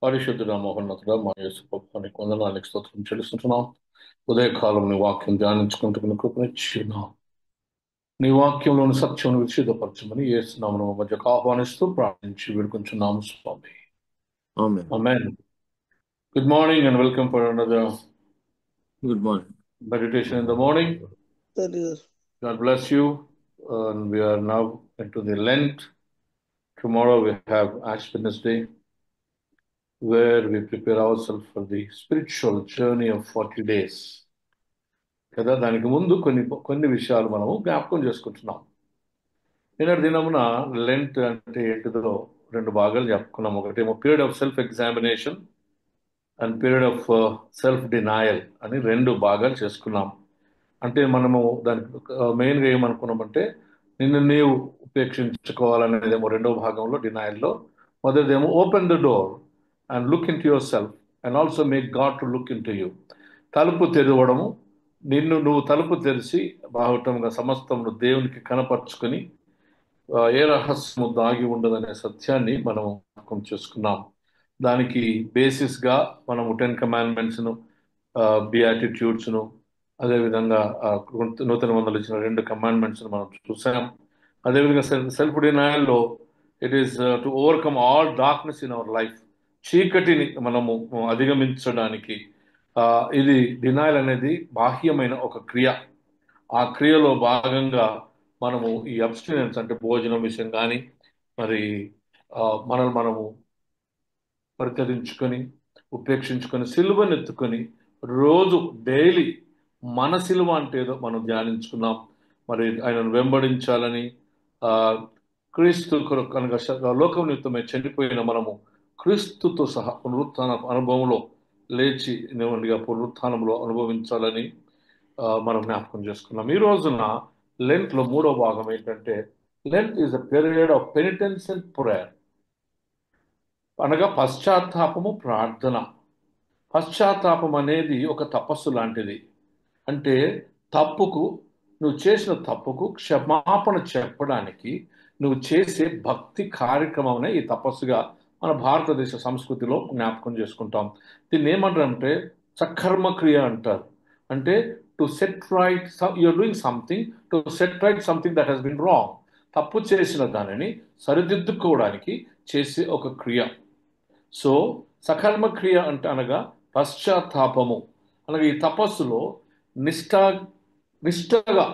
పరిశుద్ధుడ మహోన్నతుడ మా యేసు ప్రభువానికి వందనానికి స్తోత్రం చెల్లిస్తున్నాం. ఉదయకాలం నీ వాక్యం ధ్యానించుకుంటున్న కృపనిచ్చున్నాం. నీ వాక్యంలోని సత్యం విశుద్ధపరచమని యేసునామమున మా మధ్యకు ఆహ్వానిస్తూ ప్రార్థించి వేడుకుంటున్నాము స్వామి. Amen. Amen. Good morning and welcome for another Good morning. meditation in the morning. God bless you. And we are now into the Lent. Tomorrow we have Ash Wednesday, where we prepare ourselves for the spiritual journey of 40 days. కదా, దానికి ముందు కొన్ని విషయాలు మనము జ్ఞాపకం చేసుకుంటున్నాం. నిన్నటి దినమున లెంట్ అంటే ఏంటిదో రెండు భాగాలు చెప్పుకున్నాం. ఒకటేమో period of self examination and period of self denial అని రెండు భాగాలు చేసుకున్నాం. అంటే మనము దానికి మెయిన్గా ఏమనుకున్నామంటే నిన్ను నీవు ఉపేక్షించుకోవాలనేదేమో రెండో భాగంలో డినాయల్లో, మొదటిదేమో open the door and look into yourself and also make God to look into you. తలుపు తెరవడము, నిన్ను నువ్వు తలుపు తెరిచి బాహుటంగా సమస్తమును దేవునికి కనపరుచుకొని ఏ రహస్యము దాగి ఉండదనే సత్యాన్ని మనం జ్ఞాపకం చేసుకున్నాం. దానికి బేసిస్గా మనము 10 కమాండ్మెంట్స్ను, బియాటిట్యూడ్స్ను, అదేవిధంగా నూతన వందలు ఇచ్చిన 2 కమాండ్మెంట్స్ను మనం చూసాం. అదేవిధంగా సెల్ఫ్ డినయల్లో it is to overcome all darkness in our life. చీకటిని మనము అధిగమించడానికి ఇది డినయల్ అనేది బాహ్యమైన ఒక క్రియ. ఆ క్రియలో భాగంగా మనము ఈ అబ్స్టినెన్స్ అంటే భోజనం విషయం కానీ మరి మనము పరితరించుకొని ఉపేక్షించుకొని సిలువనెత్తుకొని రోజు డైలీ మన సిలువ అంటే ఏదో మనం ధ్యానించుకున్నాం. మరి ఆయనను వెంబడించాలని క్రీస్తు కనుక లోకం నిమిత్తమై చనిపోయిన మనము క్రీస్తుతో సహా పునరుత్థాన అనుభవంలో లేచి నెమ్మదిగా పునరుత్థానంలో అనుభవించాలని మనం జ్ఞాపకం చేసుకున్నాం. ఈ రోజున లెంట్లో మూడో భాగం ఏంటంటే Lent is a period of penitence and prayer, అనగా పశ్చాత్తాపము, ప్రార్థన. పశ్చాత్తాపం అనేది ఒక తపస్సు లాంటిది. అంటే నువ్వు చేసిన తప్పుకు క్షమాపణ చెప్పడానికి నువ్వు చేసే భక్తి కార్యక్రమం ఈ తపస్సుగా మన భారతదేశ సంస్కృతిలో జ్ఞాపకం చేసుకుంటాం. దీన్ని ఏమంటారంటే సకర్మ క్రియ అంటారు. అంటే to set right, you're doing something to set right something that he's been wrong. తప్పు చేసిన దానిని సరిదిద్దుకోవడానికి చేసే ఒక క్రియ. సో సకర్మ క్రియ అంటే అనగా పశ్చాత్తాపము అనగా ఈ తపస్సులో నిష్టగా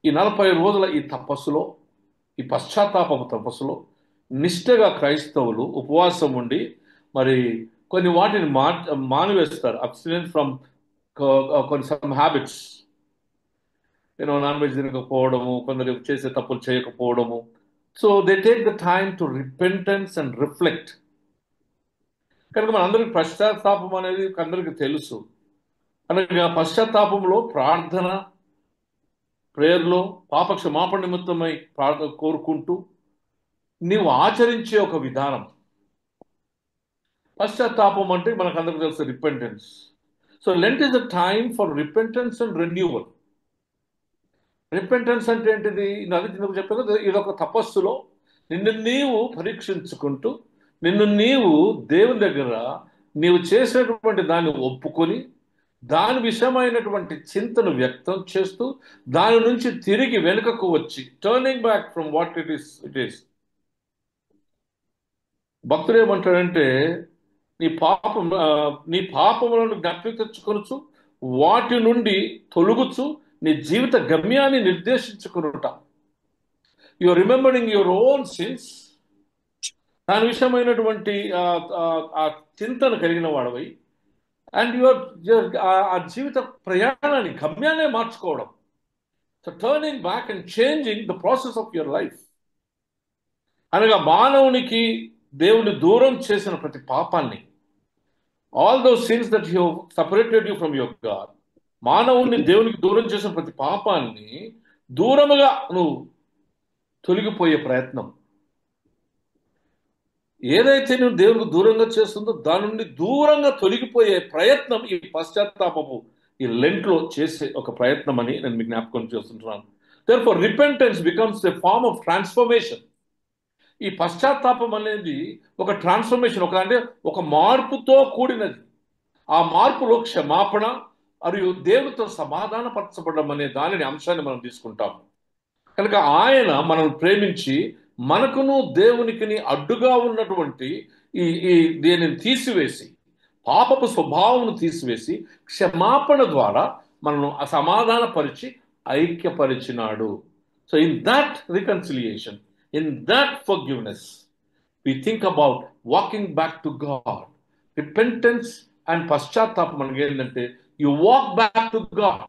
ఈ 40 రోజుల ఈ తపస్సులో, ఈ పశ్చాత్తాపము తపస్సులో నిష్టగా క్రైస్తవులు ఉపవాసం ఉండి మరి కొన్ని వాటిని మానివేస్తారు. అబ్స్టినెన్స్ ఫ్రమ్ కొన్ని సమ్ హ్యాబిట్స్, నాన్ వెజ్ తినకపోవడము, కొందరు చేసే తప్పులు చేయకపోవడము. So they take the time to repentance and reflect. కనుక మనందరికి పశ్చాత్తాపం అనేది అందరికీ తెలుసు. అనగా పశ్చాత్తాపంలో ప్రార్థన, ప్రేయర్లో పాపక్షమాపణ నిమిత్తమై కోరుకుంటూ నీవు ఆచరించే ఒక విధానం. పశ్చాత్తాపం అంటే మనకందరికీ తెలుసు repentance. So Lent is the time for repentance and renewal. Repentance అంటే ఏంటిది? నాకు చెప్పాను, ఇది ఒక తపస్సులో నిన్ను నీవు పరీక్షించుకుంటూ, నిన్ను నీవు దేవుని దగ్గర నీవు చేసినటువంటి దాన్ని ఒప్పుకొని దాని విషయమైనటువంటి చింతను వ్యక్తం చేస్తూ దాని నుంచి తిరిగి వెనుకకు వచ్చి turning back from what it is. భక్తుడు ఏమంటాడంటే నీ పాపములను జ్ఞాపకం తెచ్చుకొనుచు వాటి నుండి తొలుగుచు నీ జీవిత గమ్యాన్ని నిర్దేశించుకునుట. You are remembering your own sins. దాని విషయమైనటువంటి ఆ చింతను కలిగిన వాడవై అండ్ ఆ జీవిత ప్రయాణాన్ని గమ్యాన్ని మార్చుకోవడం. So turning back and changing the process of your life. అనగా మానవునికి దేవుని దూరం చేసిన ప్రతి పాపాన్ని, all those since that you separated you from your God, మానవుని దేవునికి దూరం చేసిన ప్రతి పాపాన్ని దూరముగా నువ్వు తొలగిపోయే ప్రయత్నం. ఏదైతే నువ్వు దేవునికి దూరంగా చేస్తుందో దాని నుండి దూరంగా తొలగిపోయే ప్రయత్నం ఈ పశ్చాత్తాపము ఈ లెంట్లో చేసే ఒక ప్రయత్నం అని నేను మీకు జ్ఞాపకం చేస్తుంటున్నాను. Therefore, repentance becomes a form of transformation. ఈ పశ్చాత్తాపం అనేది ఒక ట్రాన్స్ఫర్మేషన్, అంటే ఒక మార్పుతో కూడినది. ఆ మార్పులో క్షమాపణ మరియు దేవునితో సమాధానపరచబడడం అనే దానిని అంశాన్ని మనం తీసుకుంటాం. కనుక ఆయన మనల్ని ప్రేమించి మనకును దేవునికిని అడ్డుగా ఉన్నటువంటి ఈ ఈ దీనిని తీసివేసి, పాపపు స్వభావమును తీసివేసి క్షమాపణ ద్వారా మనను అసమాధానపరిచి ఐక్యపరిచినాడు. So in that reconciliation, in that forgiveness, we think about walking back to God. Repentance and పశ్చాత్తాపం మనకి ఏంటంటే you walk back to God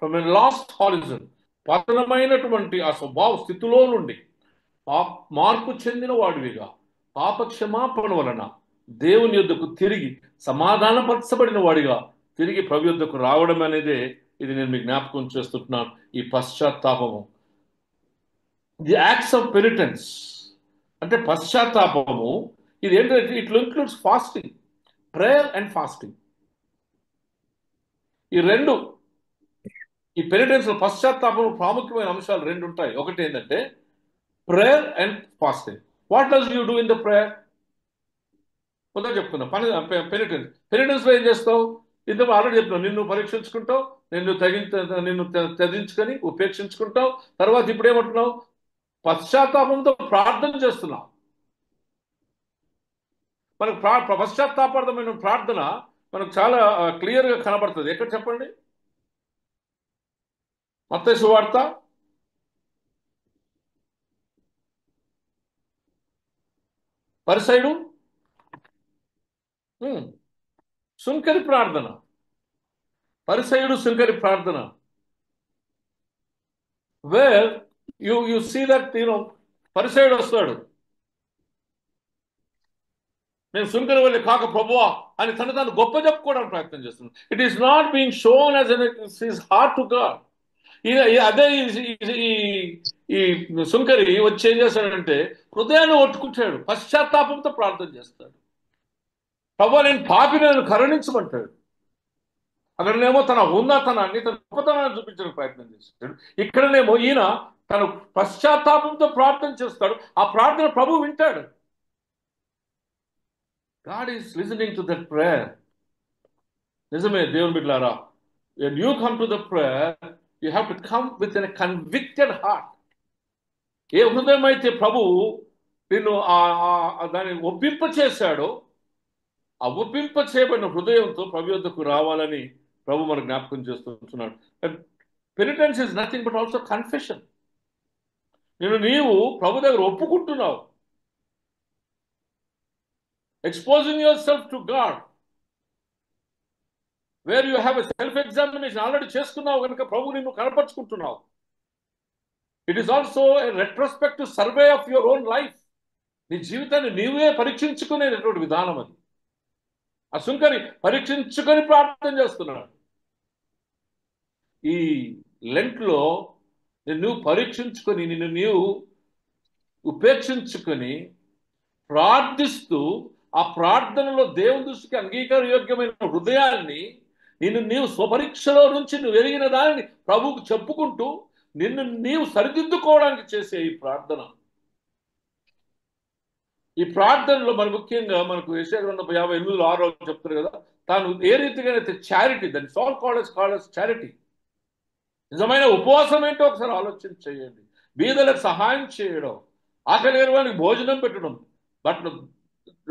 from a lost horizon. పతనమైనటువంటి ఆ స్వభావ స్థితిలో నుండి మార్పు చెందిన వాడివిగా పాప క్షమాపణ వలన దేవుని యొద్దకు తిరిగి సమాధానపరచబడిన వాడిగా తిరిగి ప్రభు యొద్దకు రావడం అనేదే ఇది నేను మీకు జ్ఞాపకం చేస్తున్నాను. ఈ పశ్చాత్తాపము, ది యాక్ట్స్ ఆఫ్ పెనిటెన్స్ అంటే పశ్చాత్తాపము, ఇది ఏంటంటే it includes fasting, prayer and fasting. ఈ రెండు, ఈ పెనిటెన్స్ పశ్చాత్తాపం ప్రాముఖ్యమైన అంశాలు రెండు ఉంటాయి. ఒకటి ఏంటంటే prayer and fasting. What does you do in the prayer? ముందు చెప్తున్నా పెనిటెన్స్ లో ఏం చేస్తావు? ఇంత ఆల్రెడీ చెప్తున్నావు, నిన్ను పరీక్షించుకుంటావు, నిన్ను త్యజించుకొని ఉపేక్షించుకుంటావు. తర్వాత ఇప్పుడు ఏమంటున్నావు? పశ్చాత్తాపంతో ప్రార్థన చేస్తున్నావు. మనకు పశ్చాత్తాపార్థమైన ప్రార్థన మనకు చాలా క్లియర్గా కనబడుతుంది. ఎక్కడ చెప్పండి? మత్తయి సువార్త 16 సుంకరి ప్రార్థన, పరిసయుడు సుంకరి ప్రార్థన, వేర్ యు సీ దట్ పరిసయుడు వస్తాడు, నేను సుంకరి వల్ల కాక ప్రభువా అని తను గొప్ప చెప్పుకోవడానికి ప్రయత్నం చేస్తున్నాను. It is not being shown as his heart to God. అదే ఈ సుంకరి వచ్చి ఏం చేస్తాడంటే హృదయాన్ని ఒట్టుకుంటాడు, పశ్చాత్తాపంతో ప్రార్థన చేస్తాడు. ప్రభు నేను పాపిని, నేను కరుణించమంటాడు. అక్కడనేమో తన ఉన్నతనాన్ని, తన గొప్పతనాన్ని చూపించడానికి ప్రయత్నం చేస్తాడు. ఇక్కడనేమో ఈయన తను పశ్చాత్తాపంతో ప్రార్థన చేస్తాడు. ఆ ప్రార్థన ప్రభు వింటాడు. God is listening to that prayer. నిజమే దేవుని బిడ్డలారా, when you come to the prayer, you have to come with a convicted heart. ఏ హృదయం అయితే ప్రభు నిన్ను దాన్ని ఒప్పింప చేశాడో, ఆ ఒప్పింప చేయబడిన హృదయంతో ప్రభు యొద్దకు రావాలని ప్రభు మనకు జ్ఞాపకం చేస్తున్నాడు. Penitence is nothing but also confession. నీవు ప్రభు దగ్గర ఒప్పుకుంటున్నావు, exposing yourself to God, where you have a self-examination. Already చేసుకున్నావు కనుక ప్రభు నిన్ను కనపరుచుకుంటున్నావు. It is also a retrospective survey of your own life. నీ జీవితాన్ని నీవే పరీక్షించుకునేటటువంటి విధానం అది. ఆ సుంకరి పరీక్షించుకొని ప్రార్థన చేస్తున్నాడు. ఈ లెంట్లో నువ్వు పరీక్షించుకొని, నిన్ను నీవు ఉపేక్షించుకొని ప్రార్థిస్తూ, ఆ ప్రార్థనలో దేవుని దృష్టికి అంగీకారయోగ్యమైన హృదయాన్ని, నిన్ను నీవు స్వపరీక్షలో నుంచి నువ్వు ఎరిగిన దానిని ప్రభువుకు చెప్పుకుంటూ నిన్ను నీవు సరిదిద్దుకోవడానికి చేసే ఈ ప్రార్థన. ఈ ప్రార్థనలో మన ముఖ్యంగా మనకు యెషయా గ్రంథం 58:6 చెప్తారు కదా, తాను ఏ రీతిగా అయితే చారిటీ, దాన్ని సాల్ కాల్డ్ చారిటీ, నిజమైన ఉపవాసం ఏంటో ఒకసారి ఆలోచన చేయండి. బీదలకు సహాయం చేయడం, ఆకలి లేని వారికి భోజనం పెట్టడం,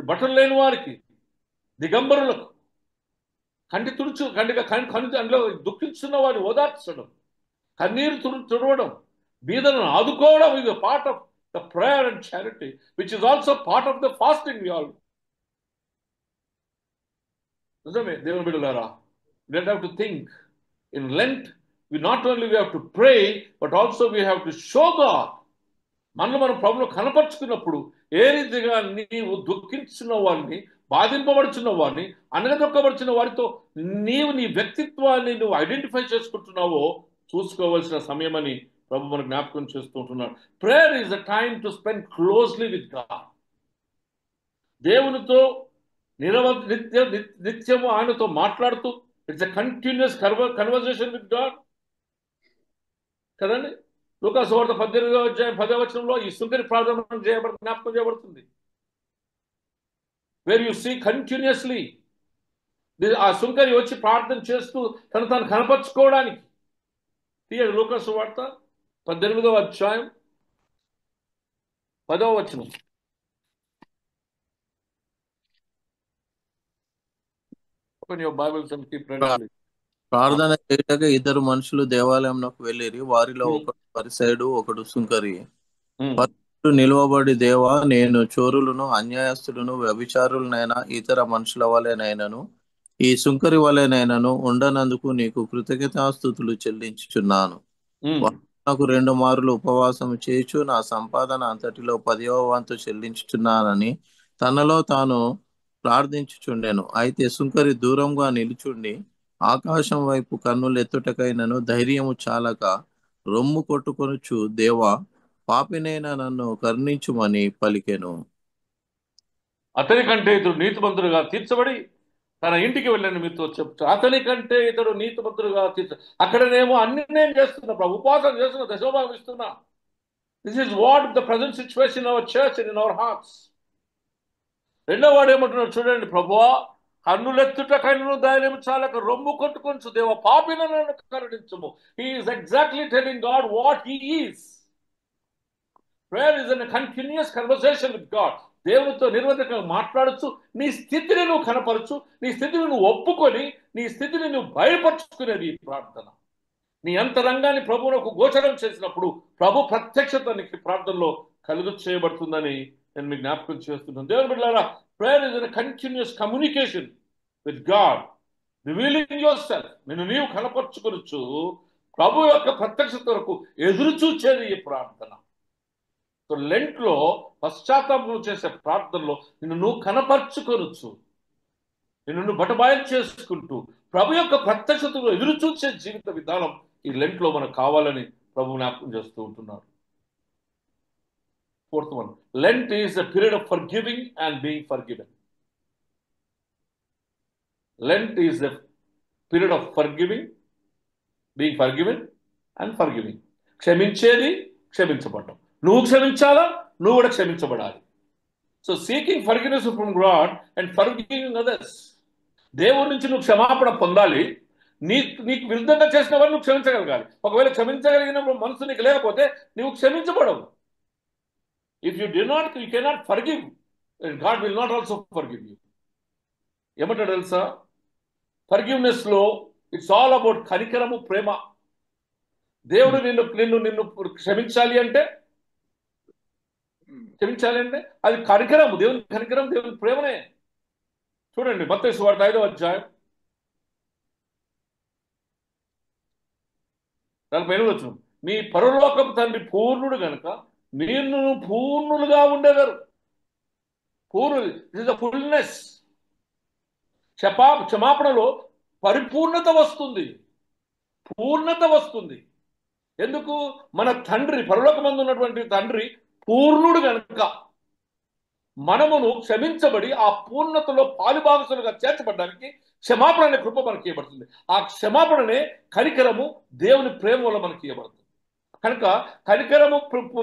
బట్టలు లేని వారికి, దిగంబరులకు కంటి అందులో దుఃఖించున్న వారిని ఓదార్చడం, కన్నీరు తుడవడం, బీదలను ఆదుకోవడం. ఇది part of the prayer and charity, which is also part of the fasting. నిజమే దేవుని బిడ్డలారా, we don't have to think. In Lent, we not only have to pray, but also we have to show God. మనలో మనం ప్రభువును కనపరుచుకున్నప్పుడు ఏ రీతిగా నీవు దుఃఖించిన వారిని, బాధింపబడుచున్న వారిని, అనగదొక్కబడుచున్న వారితో నీవు నీ వ్యక్తిత్వాన్ని నువ్వు ఐడెంటిఫై చేసుకుంటున్నావో చూసుకోవాల్సిన సమయం అని ప్రభు మనకు జ్ఞాపకం చేస్తూ ఉంటున్నాడు. Prayer is a time to spend closely with God. దేవునితో నిత్యము ఆయనతో మాట్లాడుతూ, it's a continuous conversation with God కదండి. లూకాసు వార్త 18వ అధ్యాయం 10వ వచనంలో ఈ సుంకరి ప్రార్థన జ్ఞాపకం చేయబడుతుంది. వేర్ యు సీ కంటిన్యూస్లీ ఆ సుంకరి వచ్చి ప్రార్థన చేస్తూ తను కనపరుచుకోవడానికి. తీయండి లూకాసు వార్త 18వ అధ్యాయం 10వ వచనం. Open your Bibles and keep reading, please. ప్రార్థన చేయటక ఇద్దరు మనుషులు దేవాలయంలోకి వెళ్ళిరి. వారిలో ఒకడు పరిసయుడు, ఒకడు సుంకరి. పరిసయుడు నిలువబడి, దేవా, నేను చోరులను, అన్యాయస్తులను, వ్యభిచారులనైనా ఇతర మనుషుల వలెనైనను ఈ సుంకరి వలెనైనను ఉండనందుకు నీకు కృతజ్ఞతాస్తుతులు చెల్లించుచున్నాను. నాకు 2 మారులు ఉపవాసం చేయుచు నా సంపాదన అంతటిలో 10వ వంతు చెల్లించుచున్నానని తనలో తాను ప్రార్థించుచుండెను. అయితే సుంకరి దూరంగా నిలుచుండి ఆకాశం వైపు కన్నులెత్తుటకైనను ధైర్యము చాలక రొమ్ము కొట్టుకొనుచు, దేవా, పాపినైనా నన్ను కరుణించుమని పలికెను. అతని కంటే ఇతడు నీతిమంతుడుగా తీర్చబడి తన ఇంటికి వెళ్ళని మీతో చెప్తా. అతని కంటే ఇతడు నీతిమంతుడుగా అక్కడనేమో అన్ని నేను చేస్తున్నా, ఉపవాసం చేస్తున్నా, దశోభాగం ఇస్తున్నా. This is what the present situation in our church and in our hearts. రెండో వాడు ఏమంటున్నాడు చూడండి, ప్రభువా, కన్నులెత్తుటకైనను ధైర్యం చాలక రొమ్ము కొట్టుకొంచు, దేవ, పాపినను కరుణించుము. He is exactly telling God what he is. Prayer is a continuous conversation with God. దేవునితో నిరంతరంగా మాట్లాడచ్చు. నీ స్థితిని నువ్వు కనపరచు, నీ స్థితిని నువ్వు ఒప్పుకొని, నీ స్థితిని నువ్వు బయలుపరుచుకునేది ఈ ప్రార్థన. నీ అంతరంగాన్ని ప్రభువునకు గోచరం చేసినప్పుడు ప్రభు ప్రత్యక్షత నీకు ప్రార్థనలో కలుగు చేయబడుతుందని నేను మీకు జ్ఞాపకం చేస్తున్నాను. దేవుని బిడ్డలారా, prayer is a continuous communication with God, revealing yourself. నిన్ను నీవు కనపరుచుకొనొచ్చు ప్రభు యొక్క ప్రత్యక్షత వరకు ఎదురు చూచేది ఈ ప్రార్థన. సో లెంట్లో పశ్చాత్తాపం చేసే ప్రార్థనలో నిన్ను నువ్వు కనపరుచుకొనొచ్చు, నిన్ను నువ్వు బటబాయలు చేసుకుంటూ ప్రభు యొక్క ప్రత్యక్షతలో ఎదురు చూసే జీవిత విధానం ఈ లెంట్లో మనకు కావాలని ప్రభు జ్ఞాపకం చేస్తూ ఉంటున్నారు. Fourth one, Lent is a period of forgiving and being forgiven. Lent is a period of forgiving, being forgiven and forgiving. క్షమించేది, క్షమించబడటం. నువ్వు క్షమించాలా, నువ్వు కూడా క్షమించబడాలి. So seeking forgiveness from God and forgiving others. దేవుడి నుంచి నువ్వు క్షమాపణ పొందాలి. నీకు విరుద్ధంగా చేసిన వారిని నువ్వు క్షమించగలగాలి. ఒకవేళ క్షమించగలిగినప్పుడు మనసు నీకు లేకపోతే నువ్వు క్షమించబడవు. If you do not, you cannot forgive, and God will not also forgive you. ఏమంటాడు తెలుసా? ఫర్గివ్నెస్ లో ఇట్స్ ఆల్ అబౌట్ కనికరము, ప్రేమ. దేవుడు నిన్ను క్షమించాలి అంటే అది కనికరము, దేవుని కనికరం, దేవుని ప్రేమనే. చూడండి మత్తయి సువార్త 5వ అధ్యాయం 48వ వచనం. మీ పరలోకపు తండ్రి పూర్ణుడు గనుక మీరు పూర్ణులుగా ఉండేవారు. ఫుల్నెస్. క్షమాపణలో పరిపూర్ణత వస్తుంది, పూర్ణత వస్తుంది. ఎందుకు? మన తండ్రి, పరలోకమందు ఉన్నటువంటి తండ్రి పూర్ణుడు గనుక మనమును క్షమించబడి ఆ పూర్ణతలో పాలుభాగస్తులుగా చేర్చబడడానికి క్షమాపణ అనే కృప మనకి ఇవ్వబడుతుంది. ఆ క్షమాపణనే కనికరము, దేవుని ప్రేమ వల్ల మనకి ఇవ్వబడుతుంది. కనుక కనికరము,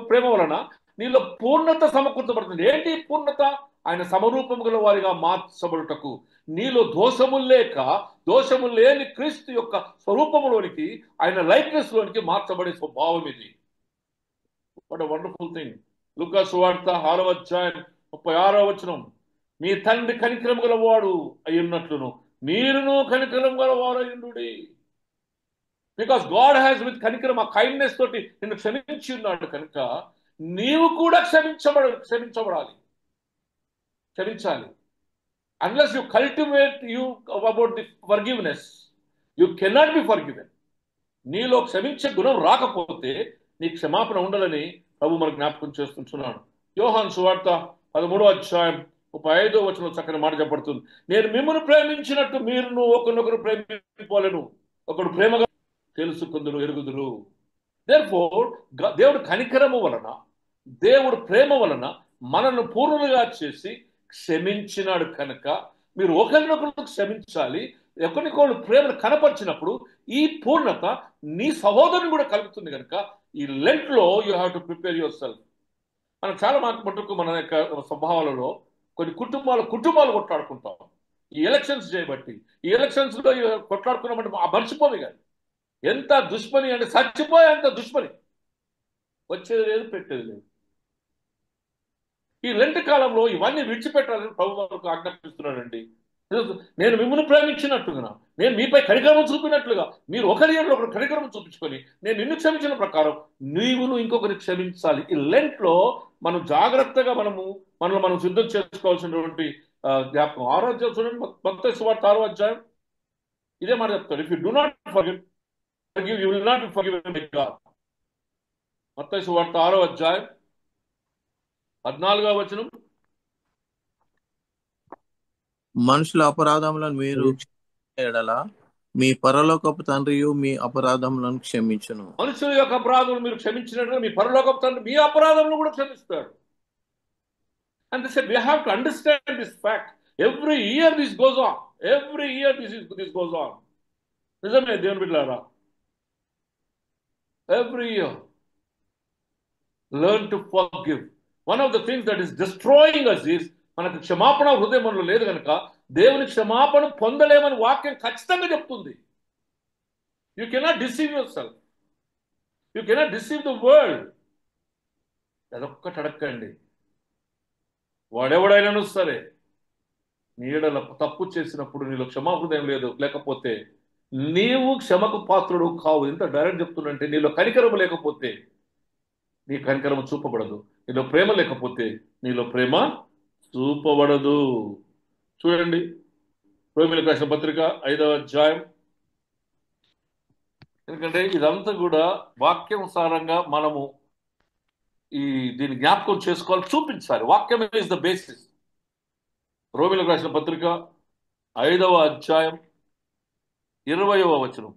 ప్రేమ వలన నీలో పూర్ణత సమకూర్చబడుతుంది. ఏంటి పూర్ణత? ఆయన సమరూపము గల వారిగా మార్చబడుటకు, నీలో దోషము లేని క్రీస్తు యొక్క స్వరూపములోనికి, ఆయన లైక్నెస్ లోనికి మార్చబడే స్వభావం ఇది. What a wonderful thing. లూకాసు వార్త 6వ అధ్యాయం 36వ వచనం. మీ తండ్రి కనికరము గలవాడు అయ్యున్నట్లును మీరును కనికరము గలవారు అయ్యుండుడి. బికాస్ గాడ్ హ్యాస్ విత్ కనికరం, ఆ కైండ్నెస్ తోటి నిన్ను క్షమించి ఉన్నాడు కనుక నీవు కూడా క్షమించాలి. Unless you cultivate about the forgiveness, you cannot be forgiven. నీలో క్షమించే గుణం రాకపోతే నీ క్షమాపణ ఉండాలని ప్రభు మనకు జ్ఞాపకం చేస్తున్నాడు. యోహాను సువార్త 13వ అధ్యాయం 35వ వచనంలో చక్కని మాట చెప్పబడుతుంది. నేను మిమ్మల్ని ప్రేమించినట్టు మీరును ఒకరినొకరు ప్రేమించుకోలేను, ఒకడు ప్రేమగా తెలుసుకుందురు, ఎరుగుదురు. దేర్ఫోర్ దేవుడు కనికరము వలన, దేవుడు ప్రేమ వలన మనల్ని పూర్ణులుగా చేసి క్షమించినాడు కనుక మీరు ఒకరినొకరు క్షమించాలి. ఒకరికొకరు ప్రేమను కనపరిచినప్పుడు ఈ పూర్ణత నీ సహోదరుని కూడా కలుగుతుంది కనుక ఈ లెంట్లో you have to prepare yourself. మనం చాలా మటుకు మన యొక్క స్వభావాలలో కొన్ని కుటుంబాలు కొట్లాడుకుంటాం ఈ ఎలక్షన్స్ చేయబట్టి. ఈ ఎలక్షన్స్ లో కొట్లాడుకున్నామంటే మర్చిపోవి కానీ ఎంత దుష్మని అంటే చచ్చిపోయే అంత దుష్మని, వచ్చేది లేదు పెట్టేది లేదు. ఈ లెంట్ కాలంలో ఇవన్నీ విడిచిపెట్టాలని ప్రభు వారికి ఆజ్ఞాపిస్తున్నాడండి. నేను మిమ్మల్ని ప్రేమించినట్టుగా, నేను మీపై కనికరము చూపినట్లుగా మీరు ఒకరి ఏళ్ళు ఒకరు కనికరము చూపించుకొని నేను నిన్ను క్షమించిన ప్రకారం నీవును ఇంకొకరిని క్షమించాలి. ఈ లెంట్ లో మనం జాగ్రత్తగా మనం సిద్ధం చేసుకోవాల్సినటువంటి జ్ఞాపకం. 6వ అధ్యాయం చూడండి, మత్తయి సువార్త 6వ అధ్యాయం ఇదే మాట చెప్తాడు. If you do not forgive you will not be forgiven by God. మత్తయి సువార్త 6వ అధ్యాయం 14వ వచనం. మనుషుల అపరాధములను మీరు ఎడల మీ పరలోకపు తండ్రియు మీ అపరాధములను క్షమించును. మనుషుల యొక్క అపరాధములు మీరు క్షమించినట్లుగా మీ పరలోకపు తండ్రి మీ అపరాధములను కూడా క్షమిస్తాడు. And they said we have to understand this fact. Every year this goes on. Every year this goes on. నిజమే దేవుని బిడ్డలారా, every year learn to forgive. One of the things that is destroying us is మనకు క్షమాపణ హృదయంలో లేదు కనుక దేవుని క్షమాపణ పొందలేమని వాక్యం ఖచ్చితంగా చెప్తుంది. You cannot deceive your self, you cannot deceive the world. అదొక్కటి అడక్కండి. వాడెవడైనాను సరే నీడల తప్పు చేసినప్పుడు నీలో క్షమాహృదయం లేదు, లేకపోతే నీవు క్షమకు పాత్రుడు కావు. ఎంత డైరెక్ట్ చెప్తున్నంటే నీలో కనికరము లేకపోతే నీ కనికరము చూపబడదు, నీలో ప్రేమ లేకపోతే నీలో ప్రేమ చూపబడదు. చూడండి రోమీయులకు రాసిన పత్రిక 5వ అధ్యాయం. ఎందుకంటే ఇదంతా కూడా వాక్యానుసారంగా మనము దీన్ని జ్ఞాపకం చేసుకోవాలి, చూపించాలి. వాక్యం ఇస్ ద బేసిస్. రోమీయులకు రాసిన పత్రిక 5వ అధ్యాయం 20వ వచనం.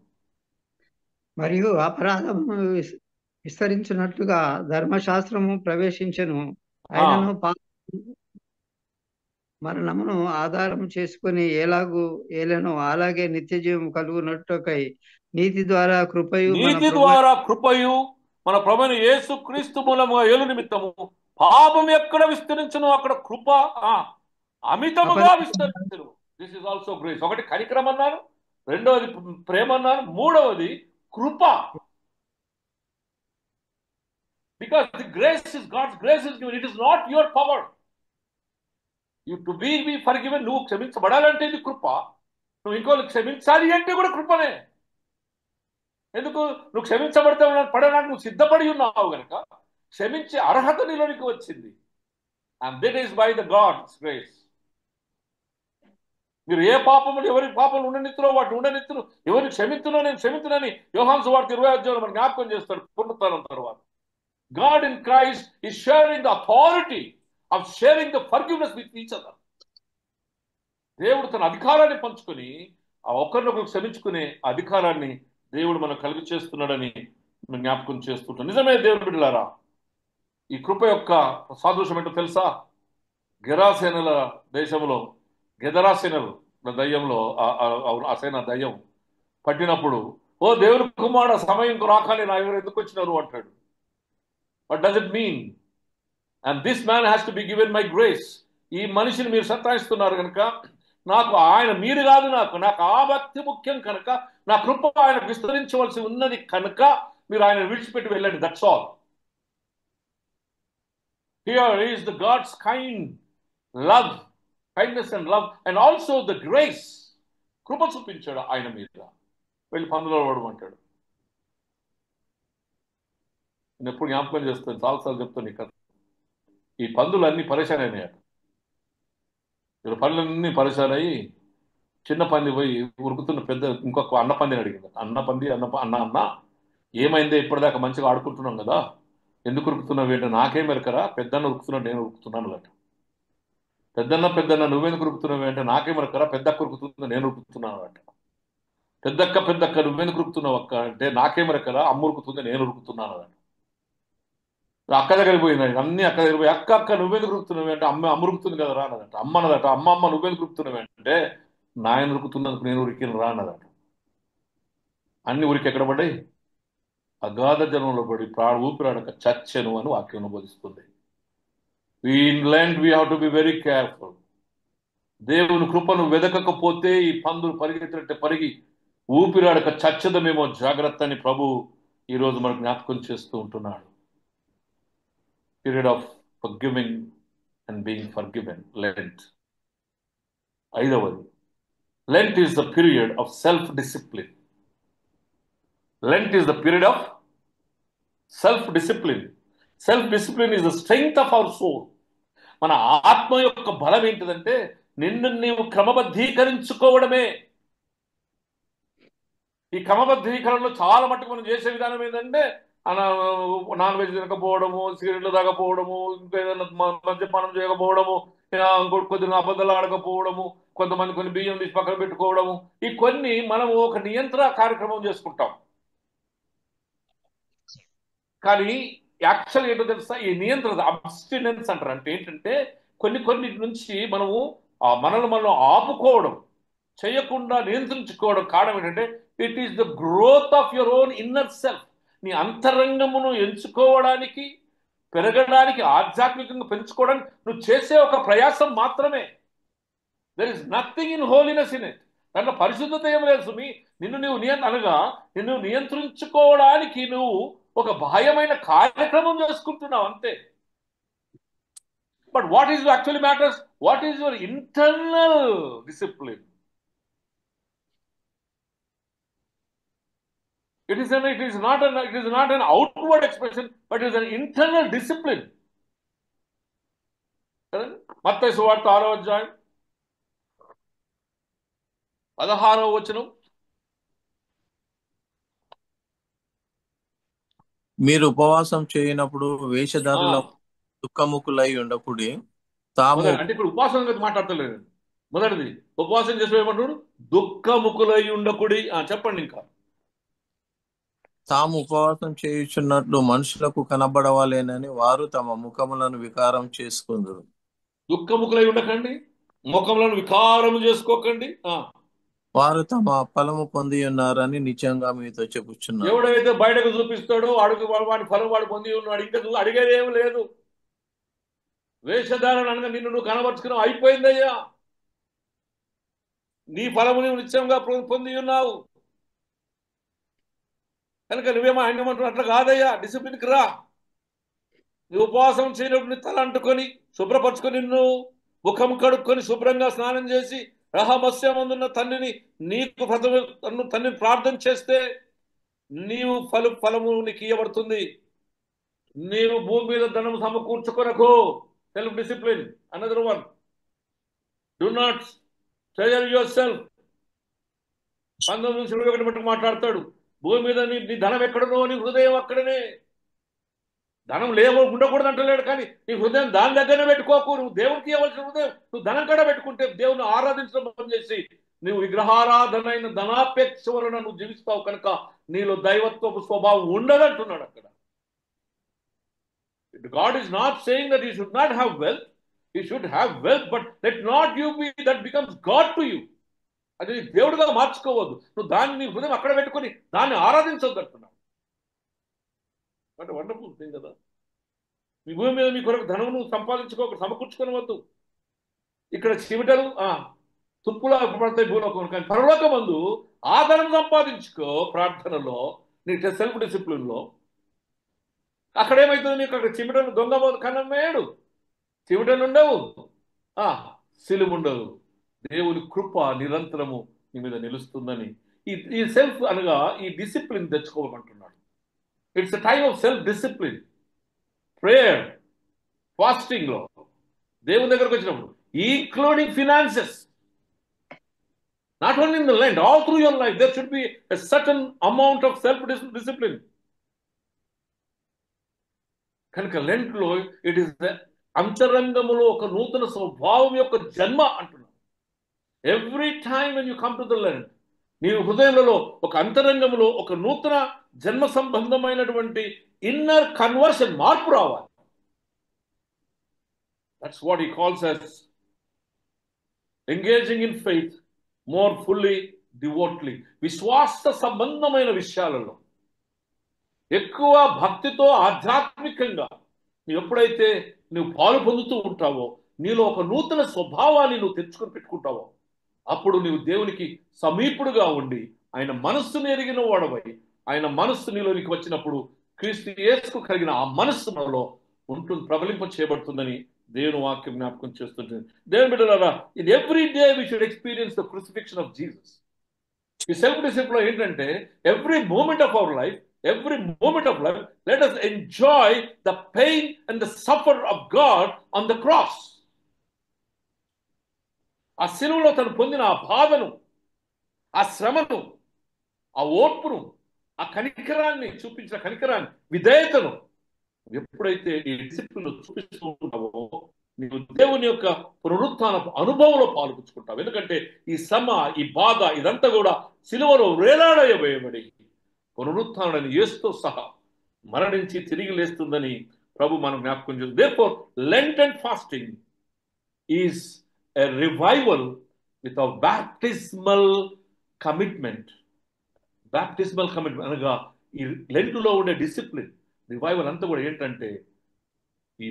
మరియు అపరాధము విస్తరించినట్లుగా ధర్మశాస్త్రము ప్రవేశించను, ఆయనను మరణమును ఆధారం చేసుకుని ఎలాగూ ఏలెనో అలాగే నిత్య జీవం కలుగునట్టుకై నీతి ద్వారా కృపయు మన ప్రభువైన యేసు క్రీస్తు మూలముగా ఏలు నిమిత్తము పాపం ఎక్కడ విస్తరించును అక్కడ కృప అమితముగా విస్తరించును. This is also grace. ఒకటి కనికరం అన్నాను, రెండవది ప్రేమ అన్నాను, మూడవది కృప. Because the grace is God's grace is given, it is not your power. You to be forgiven. నువ్వు క్షమించబడాలంటే ఇది కృప, నువ్వు ఇంకోళ్ళు క్షమించాలి అంటే కూడా కృపనే. ఎందుకు? నువ్వు క్షమించబడితే పడడానికి నువ్వు సిద్ధపడి ఉన్నావు కనుక క్షమించే అర్హత నీలోనికి వచ్చింది. And that is by the God's grace. మీరు ఏ పాపములు ఎవరి పాపములు ఉండనిత్తులో వాటిని ఉండనిత్తును, ఎవరిని క్షమించునో నేను క్షమించునని యోహాను సువార్త 20వ అధ్యాయంలో మనకు జ్ఞాపకం చేస్తాడు. పునరుత్థానం తర్వాత God in Christ is sharing the authority of sharing the forgiveness with each other. దేవుడు తన అధికారాన్ని పంచుకొని ఆ ఒకరినొకరు క్షమించుకునే అధికారాన్ని దేవుడు మనకు కలిగి చేస్తున్నాడని జ్ఞాపకం చేస్తుంటాం. నిజమే దేవుని బిడ్డలారా, ఈ కృప యొక్క సాదృశ్యం ఏంటో తెలుసా? గెరాసేనల దేశంలో గెదరాసేనల దయ్యంలో ఆ సేన దయ్యం పట్టినప్పుడు, ఓ దేవుని కుమారుడు సమయం రాకానే నా ఎవరు ఎందుకు వచ్చినారు అంటాడు. What does it mean? And this man has to be given my grace. ఈ మనిషిని మీరు సత్తాయిస్తున్నారు కనుక నాకు ఆయన మీరు కాదు, నాకు ఆ భక్తి ముఖ్యం కనుక నా కృప ఆయనకు విస్తరించవలసి ఉన్నది కనుక మీరు ఆయన విడిచిపెట్టి వెళ్ళండి. That's all. Here is the God's kindness and love and also the grace. కృప చూపించాడు ఆయన మీద. వెళ్ళి పందులో పడమంటాడు. నేను ఎప్పుడు జ్ఞాపకం చేస్తాను, చాలాసార్లు చెప్తాను ఈ కథ. ఈ పందులు అన్ని పరేషాన్ అయినాయట. ఇక్కడ పనులన్నీ పరేషాన్ అయ్యి చిన్న పంది పోయి ఉరుకుతున్న ఇంకొక అన్న పందిని అడిగింది. అన్న ఏమైందే, ఇప్పటిదాకా మంచిగా ఆడుకుంటున్నాం కదా, ఎందుకు ఉరుకుతున్నావు ఏంటో? నాకేం ఎరకరా, పెద్దన్న ఉరుకుతున్నాడు, నేను ఉరుకుతున్నాను అట. పెద్దన్న నువ్వెందుకు ఉరుకుతున్నావు అంటే నాకేం ఎరకరా, పెద్దక్క ఉరుకుతుందో నేను ఉరుకుతున్నాను అట. పెద్దక్క నువ్వెందుకు ఉరుకుతున్నావు అక్క అంటే నాకేం ఎరకరా, అమ్మ ఉరుకుతుంది నేను ఉరుకుతున్నాను అట. అక్క దగ్గరికి పోయింది, అన్ని అక్క దగ్గర పోయి అక్క నువ్వెందుకు ఉరుకుతున్నావు అంటే అమ్మ ఉరుకుతుంది కదా అన్నదట. అమ్మ నువ్వెందుకు ఉరుకుతున్నావు అంటే నాయన ఉరుకుతున్నందుకు నేను ఉరికిన రానదట. అన్ని ఉరికి ఎక్కడ పడ్డాయి? అగాధ జనంలో పడి ఊపిరాడక చచ్చెను అని వాక్యం బోధిస్తుంది. In lend we have to be very careful. దేవుని కృపను వెదకకపోతే ఈ పందులు పరిగెత్తినట్టే పరిగి ఊపిరాడక చచ్చదమేమో, జాగ్రత్త అని ప్రభు ఈరోజు మనకు జ్ఞాపకం చేస్తూ ఉంటున్నాడు. Period of forgiving and being forgiven, Lent. 5వది, Lent is the period of self discipline. Lent is the period of self discipline. Self discipline is the strength of our soul. మన ఆత్మ యొక్క బలం ఏంటిదంటే నిన్ను నీవు క్రమబద్ధీకరించుకోవడమే. ఈ క్రమబద్ధీకరణలో చాలా మట్టుకు మనం చేసే విధానం ఏంటంటే నాన్ వెజ్ తినకపోవడము, సిగరెట్లు తాగకపోవడము, ఇంకా ఏదైనా మద్యపానం చేయకపోవడము, కొద్దిగా అబద్ధాలు ఆడకపోవడము, కొంతమంది కొన్ని బియ్యం తీసి పక్కన పెట్టుకోవడము, ఈ కొన్ని మనం ఒక నియంత్రణ కార్యక్రమం చేసుకుంటాం. కానీ యాక్చువల్ ఏంటో తెలుసా, ఈ నియంత్రణ అబ్స్టినెన్స్ అంటారు. అంటే ఏంటంటే కొన్ని నుంచి మనము మనల్ని మనం ఆపుకోవడం, చేయకుండా నియంత్రించుకోవడం కారణం ఏంటంటే it is the growth of your own inner self. నీ అంతరంగమును ఎంచుకోవడానికి, పెరగడానికి, ఆధ్యాత్మికంగా పెంచుకోవడానికి నువ్వు చేసే ఒక ప్రయాసం మాత్రమే. There is nothing in holiness in it. దాంట్లో పరిశుద్ధత ఏం లేదు సుమి. నిన్ను నియంత్రించుకోవడానికి నువ్వు ఒక బాహ్యమైన కార్యక్రమం చేసుకుంటున్నావు అంతే. But what is actually matters? What is your internal discipline? It is not an outward expression, but it is an internal discipline. మత్తయి సువార్త 6వ అధ్యాయం 16వ వచనం. మీరు ఉపవాసం చేయనప్పుడు వేషధారుల దుఃఖముఖులై ఉండకుడి. తాము అంటే ఇప్పుడు ఉపవాసం మాట్లాడతలేదు. మొదటిది ఉపవాసం చేసి ఏమంటాడు? దుఃఖముఖులై ఉండకుడి. చెప్పండి ఇంకా. తాము ఉపవాసం చేయుచున్నట్లు మనుషులకు కనబడవాలేనని వారు తమ ముఖములను వికారం చేసుకుందరు. దుఃఖముఖులై ఉండకండి, ముఖములను వికారం చేసుకోకండి. వారు తమ ఫలము పొంది ఉన్నారని నిజంగా మీతో చెప్పుచున్నారు. ఎవడైతే బయటకు చూపిస్తాడో వాడి ఫలం వాడు పొంది ఉన్నాడు. ఇంకా అడిగేది ఏం లేదు. వేషధారణ అనగా నిన్ను నువ్వు కనబరుచుకున్నావు, అయిపోయిందయ్యా. నీ ఫలము నువ్వు నిత్యంగా పొంది ఉన్నావు కనుక నువ్వేమో ఆయన ఏమంటున్నావు? అట్లా కాదయ్యా, డిసిప్లిన్కి రా. నీ ఉపవాసం చేయనప్పుడు నీ తల అంటుకొని శుభ్రపరచుకొని, నిన్ను ముఖం కడుక్కొని శుభ్రంగా స్నానం చేసి రహమస్యమందున్న తండ్రిని తండ్రిని ప్రార్థన చేస్తే నీవు ఫలము నీకు ఇవ్వబడుతుంది. నీవు భూమి మీద ధనం సమకూర్చుకొనకు. Self discipline. Another one, do not treasure yourself. 19 బట్టి మాట్లాడతాడు. భూమి మీద నీ ధనం ఎక్కడనో నీ హృదయం అక్కడనే. ధనం ఉండకూడదు అంటలేడు, కానీ నీ హృదయం దాని దగ్గరనే పెట్టుకోకు. నువ్వు దేవునికి ఇవ్వాల్సిన హృదయం నువ్వు ధనం కూడా పెట్టుకుంటే దేవుని ఆరాధించడం బంద్ చేసి నువ్వు విగ్రహారాధన అయిన ధనాపేక్ష వలన నువ్వు జీవిస్తావు కనుక నీలో దైవత్వపు స్వభావం ఉండదంటున్నాడు అక్కడ. God is not saying that you should not have wealth. You should have wealth, but let not you be that becomes God to you. అది దేవుడిగా మార్చుకోవద్దు. నువ్వు దాన్ని నీ హృదయం అక్కడ పెట్టుకొని దాన్ని ఆరాధించవద్దు అంటున్నావు. అంటే వండర్ఫుల్ థింగ్ కదా. మీ భూమి మీద మీ కొరకు ధనం నువ్వు సమకూర్చుకోవద్దు. ఇక్కడ చిమిటలు తుప్పులా పడతాయి భూలోకం, కానీ పరలోకమందు ఆ ధనం సంపాదించుకో ప్రార్థనలో, నీ సెల్ఫ్ డిసిప్లిన్లో. అక్కడ ఏమవుతుంది? నీకు అక్కడ చిమిటలు దొంగ కన్నమేడు, చిమిటలు ఉండవు, సిలుముండవు. దేవుని కృప నిరంతరము నీ మీద నిలుస్తుందని ఈ సెల్ఫ్ అనగా ఈ డిసిప్లిన్ తెచ్చుకోమంటున్నాడు. It's a time of self discipline. Prayer, fasting లో దేవుని దగ్గరకు వచ్చినప్పుడు, including finances, not only in the Lent, all through your life there should be a certain amount of self discipline. కనుక లెంట్ లో it is అంతరంగములో ఒక నూతన స్వభావం యొక్క జన్మ అంటున్నాడు. Every time when you come to the Lent, నీ హృదయంలో ఒక అంతరంగంలో ఒక నూతన జన్మ సంబంధమైనటువంటి ఇన్నర్ కన్వర్షన్, మార్పు రావాలి. That's what he calls as engaging in faith, more fully devoutly, విశ్వాస సంబంధమైన విషయాలలో ఎక్కువ భక్తితో ఆధ్యాత్మికంగా ఎప్పుడైతే నువ్వు పాలు పొందుతూ ఉంటావో, నీలో ఒక నూతన స్వభావాన్ని నువ్వు తెచ్చుకొని పెట్టుకుంటావో, అప్పుడు నీవు దేవునికి సమీపుడుగా ఉండి ఆయన మనస్సును ఎరిగిన వాడవై, ఆయన మనస్సు నీలోనికి వచ్చినప్పుడు క్రీస్తు యేసుకు కలిగిన ఆ మనస్సు మనలో ఉంటుంది, ప్రబలింప చేయబడుతుందని దేవుని వాక్యం జ్ఞాపకం చేస్తుంటుంది. దేవుని బిడ్డలారా, in every day we should experience the crucifixion of Jesus. ఈ సెల్ఫ్ డిసిప్లిన్ ఏంటంటే every moment of our life, every moment of life, let us enjoy the pain and the suffer of God on the cross. ఆ శిలువలో తను పొందిన ఆ బాధను, ఆ శ్రమను, ఆ ఓర్పును, ఆ కనికరాన్ని చూపించిన కనికరాన్ని, విధేయతను ఎప్పుడైతే ఈ డిసిప్లిన్ చూపిస్తూ ఉంటావో, నీవు దేవుని యొక్క పునరుత్థాన అనుభవంలో పాల్గొంచుకుంటావు. ఎందుకంటే ఈ శ్రమ, ఈ బాధ ఇదంతా కూడా శిలువలో వేలాడవేయబడి పునరుత్థానుడైన యేసుతో సహా మరణించి తిరిగి లేస్తుందని ప్రభు మనం జ్ఞాపకం చేస్తుంది. Therefore, Lent and fasting is a revival with a baptismal commitment. Baptismal commitment అనగా ఈ లెంటులో ఉండే డిసిప్లిన్, రివైవల్ అంతా కూడా ఏంటంటే ఈ